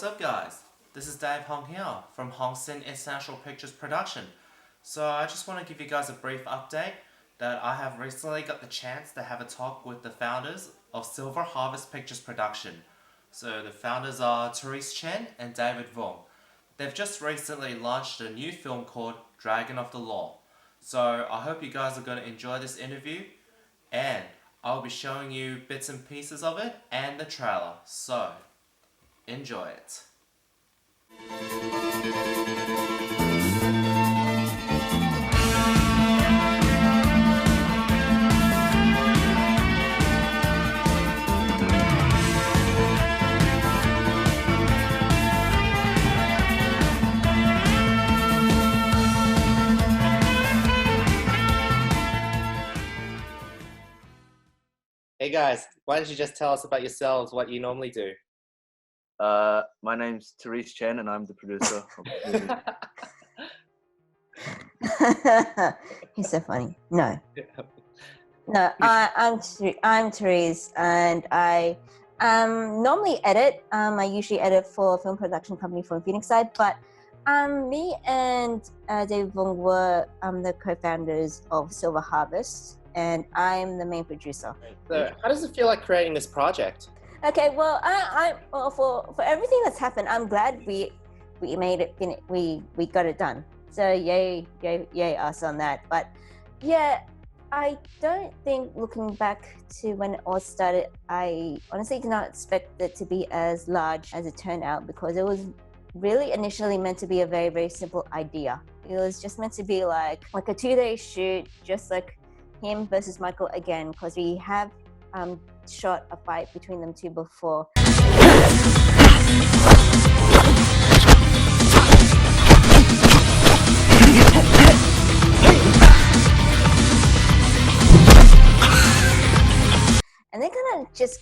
up, guys? This is Dave Hong here from Hong Sin International Pictures Production. So I just want to give you guys a brief update that I have recently got the chance to have a talk with the founders of Silver Harvest Pictures Production. So the founders are Therese Chen and David Vuong. They've just recently launched a new film called Dragon of the Law. So I hope you guys are going to enjoy this interview, and I'll be showing you bits and pieces of it and the trailer. So enjoy it. Hey guys, why don't you just tell us about yourselves, what you normally do? My name's Therese Chen, and I'm the producer of the movie. He's so funny. No, I'm Therese, and I normally edit. I usually edit for a film production company from Phoenix side, but me and David Vuong were the co-founders of Silver Harvest, and I'm the main producer. So, how does it feel like creating this project? Okay, well, well, for everything that's happened, I'm glad we made it. We got it done. So yay us on that. But yeah, I don't think, looking back to when it all started, I honestly did not expect it to be as large as it turned out, because it was really initially meant to be a very, very simple idea. It was just meant to be like a 2-day shoot, just like him versus Michael again, because we have shot a fight between them two before. And they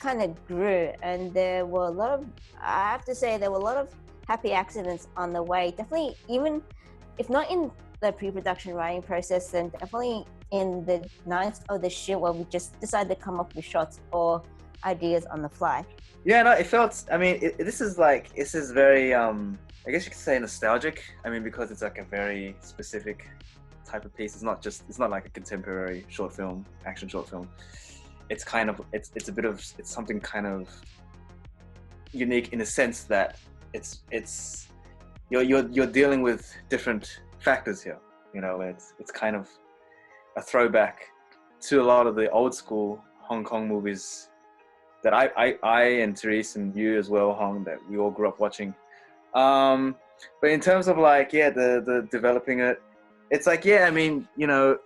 kind of grew, and there were a lot of, I have to say, there were a lot of happy accidents on the way. Definitely, even if not in the pre-production writing process, then definitely in the night of the shoot where we just decided to come up with shots or ideas on the fly. Yeah, no, it felt. I mean, this is very. I guess you could say nostalgic. I mean, because it's like a very specific type of piece. It's not like a contemporary short film, action short film. It's kind of it's something kind of unique in a sense that you're dealing with different factors here. You know, it's kind of a throwback to a lot of the old school Hong Kong movies that I and Therese and you as well, Hong, that we all grew up watching. But in terms of the developing it, it's like, I mean, you know,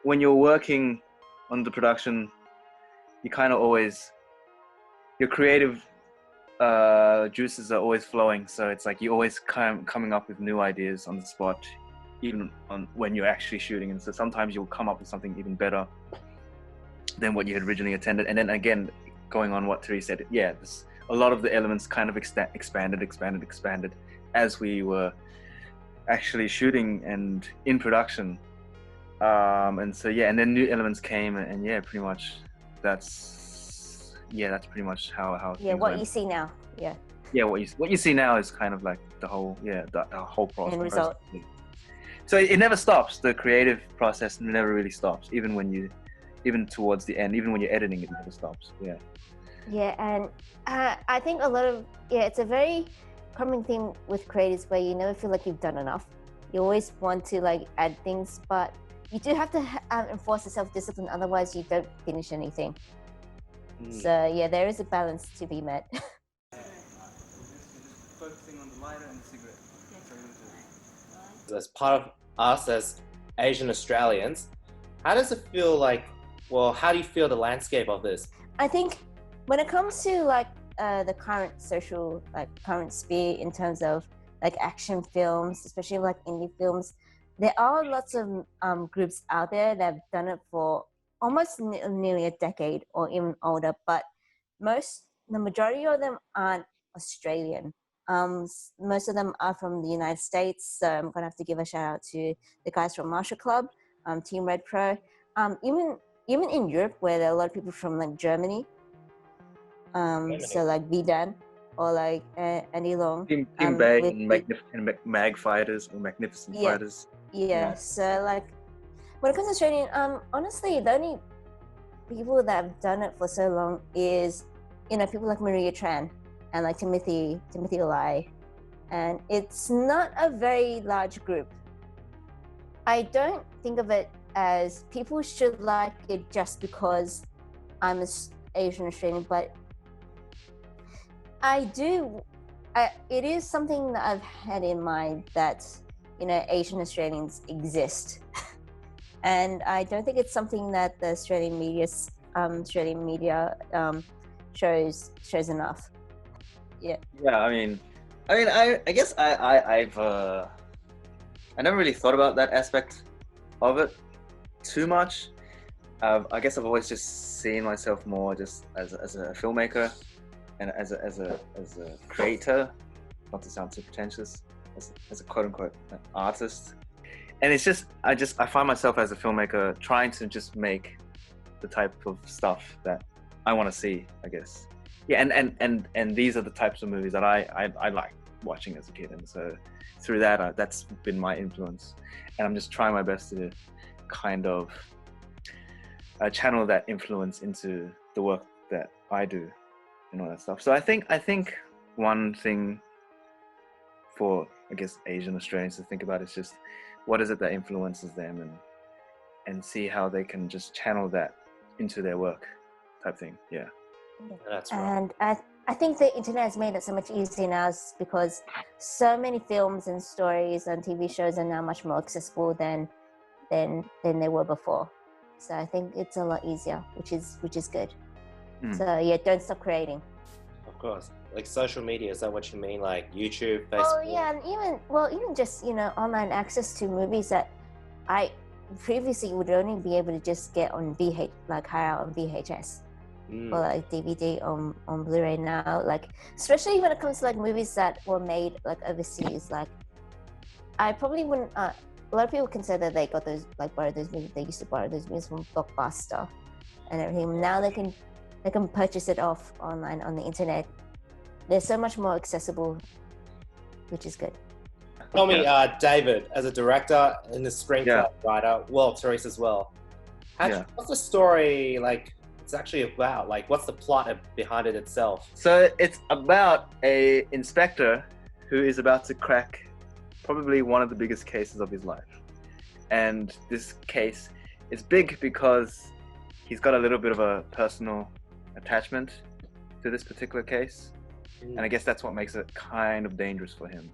when you're working on the production, you kind of always, your creative juices are always flowing. So it's like you're always coming up with new ideas on the spot, even when you're actually shooting. And so sometimes you'll come up with something even better than what you had originally intended. And then again, going on what Therese said, a lot of the elements kind of expanded as we were actually shooting and in production. And so and then new elements came, and pretty much that's pretty much how what went. You see now. What you see now is kind of like the whole the whole process. End result. So it never stops. The creative process never really stops, even towards the end, even when you're editing, it never stops. And I think a lot of it's a very common thing with creatives where you never feel like you've done enough. You always want to add things, but you do have to enforce the self-discipline, otherwise you don't finish anything. So there is a balance to be met. Focusing on the lighter and the cigarette. As part of us as Asian Australians, how does it feel like, how do you feel the landscape of this? I think when it comes to the current social, current sphere in terms of action films, especially indie films, there are lots of groups out there that have done it for almost nearly a decade or even older, but the majority of them aren't Australian. Most of them are from the United States, so I'm gonna have to give a shout out to the guys from Marshall Club, Team Red Pro, even in Europe, where there are a lot of people from Germany, so VDAN, or like Andy Long. Team Bay with and the, Mag Fighters or Magnificent yeah, Fighters. yeah. So like when it comes to Australian, honestly, the only people that have done it for so long is, people like Maria Tran and like Timothy Olai, and it's not a very large group. I don't think of it as people should like it just because I'm Asian Australian, but it is something that I've had in mind that, Asian Australians exist. And I don't think it's something that the Australian media shows enough. Yeah. Yeah, I guess I never really thought about that aspect of it too much. I guess I've always just seen myself more just as a filmmaker and as a creator, not to sound too pretentious, as a quote unquote artist. And it's just I find myself as a filmmaker trying to just make the type of stuff that I want to see, I guess. Yeah, and these are the types of movies that I like watching as a kid, and so through that that's been my influence, and I'm just trying my best to kind of channel that influence into the work that I do and all that stuff. So I think one thing for, I guess, Asian Australians to think about is just what is it that influences them, and see how they can just channel that into their work type thing. Yeah. That's right. And I think the internet has made it so much easier now because so many films and stories and TV shows are now much more accessible than they were before. So I think it's a lot easier, which is good. So yeah, don't stop creating. Of course. Like social media, is that what you mean? Like YouTube, Facebook? Oh yeah, and even just online access to movies that I previously would only be able to just get on hire out on VHS. Or like DVD on Blu-ray now, like especially when it comes to like movies that were made like overseas. Like I probably wouldn't. A lot of people can say that they got those, like borrowed those movies. They used to borrow those movies from Blockbuster and everything. Now they can purchase it off online on the internet. They're so much more accessible, which is good. Tell me, David, as a director and a screenplay writer, well, Therese as well. What's the story like? It's actually about, like, what's the plot behind it itself? So it's about a inspector who is about to crack probably one of the biggest cases of his life, and this case is big because he's got a little bit of a personal attachment to this particular case, and I guess that's what makes it kind of dangerous for him,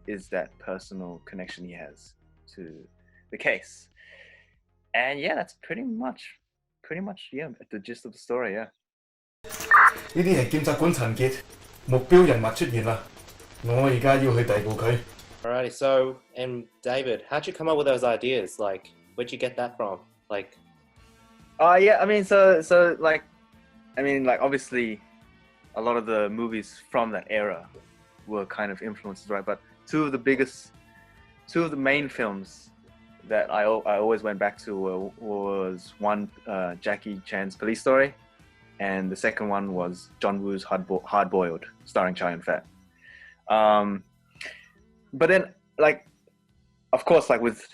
is that personal connection he has to the case. And yeah, that's pretty much the gist of the story. Yeah. 呢啲係檢察官陳傑，目標人物出現啦，我而家要去逮捕佢。 Alrighty, so, and David, how'd you come up with those ideas? Like, where'd you get that from? Like, Yeah, like obviously a lot of the movies from that era were kind of influences, right? But two of the main films that I always went back to was one, Jackie Chan's Police Story, and the second one was John Woo's Hard Boiled, starring Chow Yun-fat. But then, like, of course, like with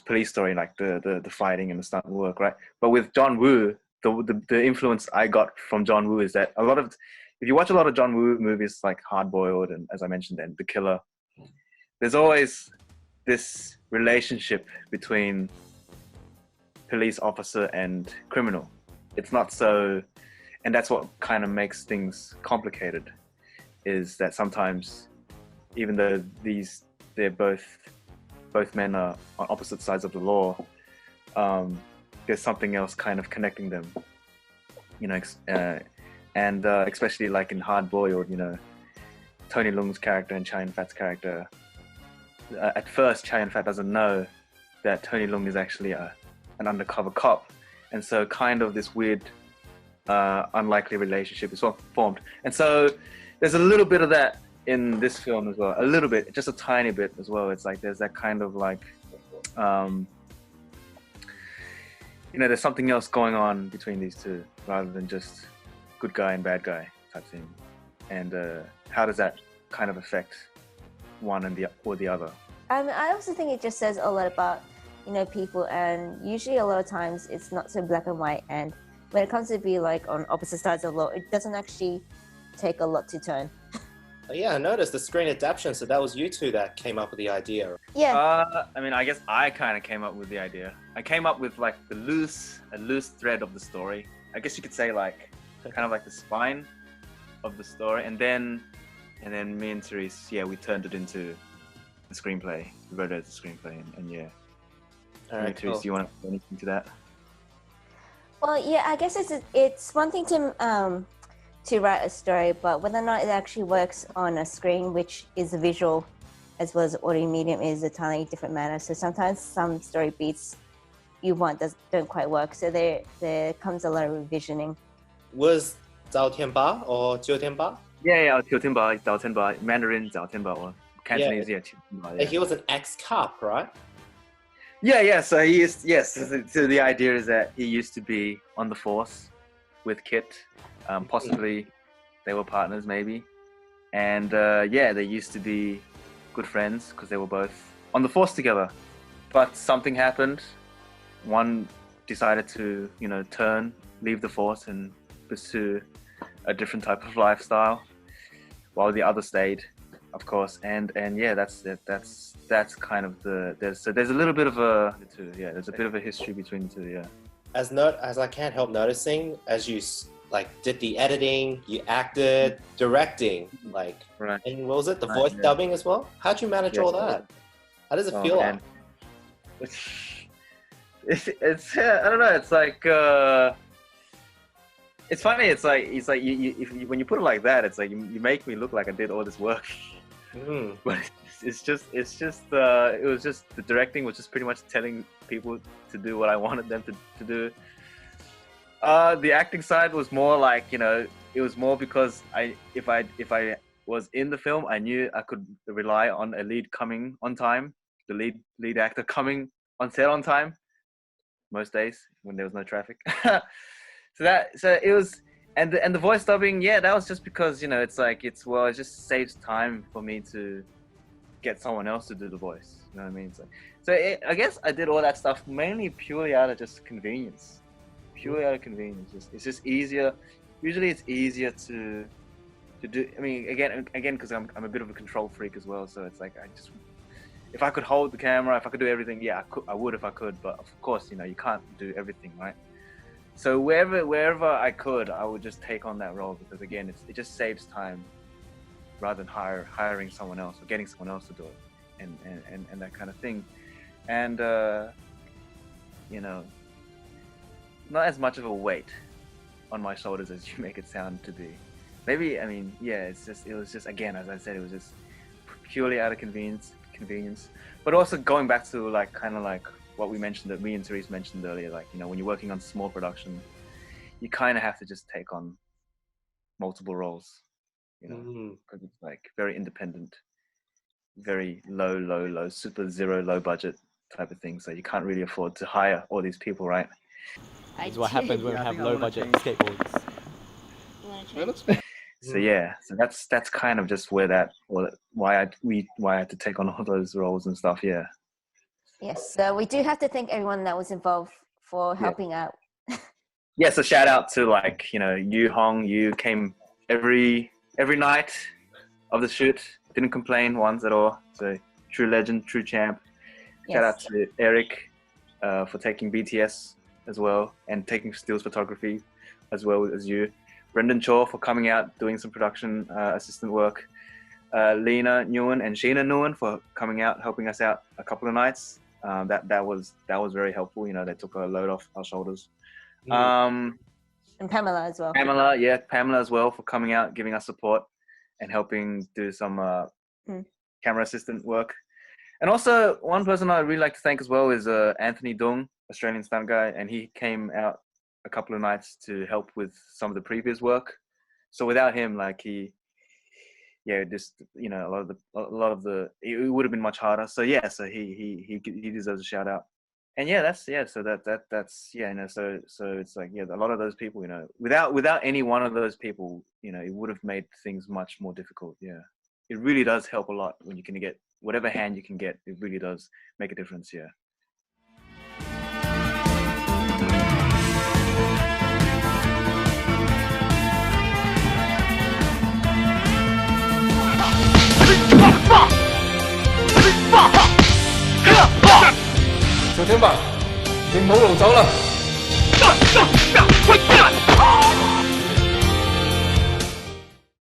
Police Story, like the fighting and the stunt work, right? But with John Woo, the influence I got from John Woo is that if you watch a lot of John Woo movies like Hard Boiled and, as I mentioned, then The Killer, there's always this relationship between police officer and criminal. It's not so, and that's what kind of makes things complicated, is that sometimes, even though they're both men are on opposite sides of the law, there's something else kind of connecting them, and especially like in Hard Boiled, Tony Leung's character and Chow Yun-fat's character. At first, Chow Yun-fat doesn't know that Tony Leung is actually an undercover cop, and so kind of this weird, unlikely relationship is formed. And so there's a little bit of that in this film as well, a little bit, just a tiny bit as well. It's like there's that kind of like, there's something else going on between these two, rather than just good guy and bad guy type thing. and how does that kind of affect one and the other? I also think it just says a lot about, people, and usually a lot of times it's not so black and white. And when it comes to be like on opposite sides of the law, it doesn't actually take a lot to turn. Yeah, I noticed the screen adaptation. So that was you two that came up with the idea. Yeah. I mean, I guess I kind of came up with the idea. I came up with like a loose thread of the story. I guess you could say like kind of like the spine of the story, and then me and Therese, we turned it into the screenplay. We wrote it as a screenplay, and yeah. All right, Therese, cool. do you want to say anything to that? Well, yeah, I guess it's one thing to write a story, but whether or not it actually works on a screen, which is a visual as well as audio medium, is a totally different matter. So sometimes some story beats you want don't quite work. So there comes a lot of revisioning. Was Zhao Tianba or Jiu Tianba? Yeah, 九天吧, 早天吧, Mandarin 早天吧, or Cantonese, 九天吧, He was an ex-cop, right? Yeah. So he used, yes. So the idea is that he used to be on the force with Kit. Possibly they were partners, maybe. And they used to be good friends because they were both on the force together. But something happened. One decided to, leave the force and pursue a different type of lifestyle, while the other stayed, of course. And yeah, that's kind of there's a little bit of there's a bit of a history between the two. Yeah. As I can't help noticing, as you did the editing, you acted, directing, Right. and what was it, the Right, voice yeah. dubbing as well? How'd you manage all that? How does it feel like? It's I don't know. It's like it's funny. It's like when you put it like that, it's like you make me look like I did all this work, but it was just the directing was just pretty much telling people to do what I wanted them to do. The acting side was more like, it was more because if I was in the film, I knew I could rely on a lead coming on time, the lead actor coming on set on time, most days when there was no traffic. so it was, and the voice dubbing, that was just because, it just saves time for me to get someone else to do the voice. You know what I mean? I guess I did all that stuff mainly purely out of just convenience. Purely out of convenience. It's just easier. Usually it's easier to do. I mean, again, because I'm a bit of a control freak as well. So it's like if I could hold the camera, if I could do everything, I would if I could. But of course, you can't do everything, right? So wherever I could, I would just take on that role, because again, it just saves time rather than hiring someone else or getting someone else to do it, and that kind of thing. And not as much of a weight on my shoulders as you make it sound to be. Maybe, I mean, it was just, again, as I said, it was just purely out of convenience. But also going back to kind of what we mentioned, that me and Therese mentioned earlier, when you're working on small production, you kind of have to just take on multiple roles, because it's very independent, very low, super zero, low budget type of thing. So you can't really afford to hire all these people, right? This is what happens when we have low budget skateboards. So that's kind of just why I had to take on all those roles and stuff. Yeah. Yes. So we do have to thank everyone that was involved for helping out. Yeah. So shout out to Yu Hong. You came every night of the shoot. Didn't complain once at all. So true legend, true champ. Shout out to Eric for taking BTS as well, and taking stills photography as well as you. Brendan Chaw for coming out, doing some production assistant work. Lena Nguyen and Sheena Nguyen for coming out, helping us out a couple of nights. That was very helpful. They took a load off our shoulders. And Pamela as well. Pamela as well for coming out, giving us support and helping do some camera assistant work. And also, one person I'd really like to thank as well is Anthony Dung, Australian stunt guy, and he came out a couple of nights to help with some of the previous work. So without him, it would have been much harder. So he deserves a shout out. And yeah, that's so that's yeah, so it's like, yeah, a lot of those people, without any one of those people, it would have made things much more difficult. Yeah, it really does help a lot when you can get whatever hand you can get. It really does make a difference. Yeah. Chào天Bảo，你唔好路走啦。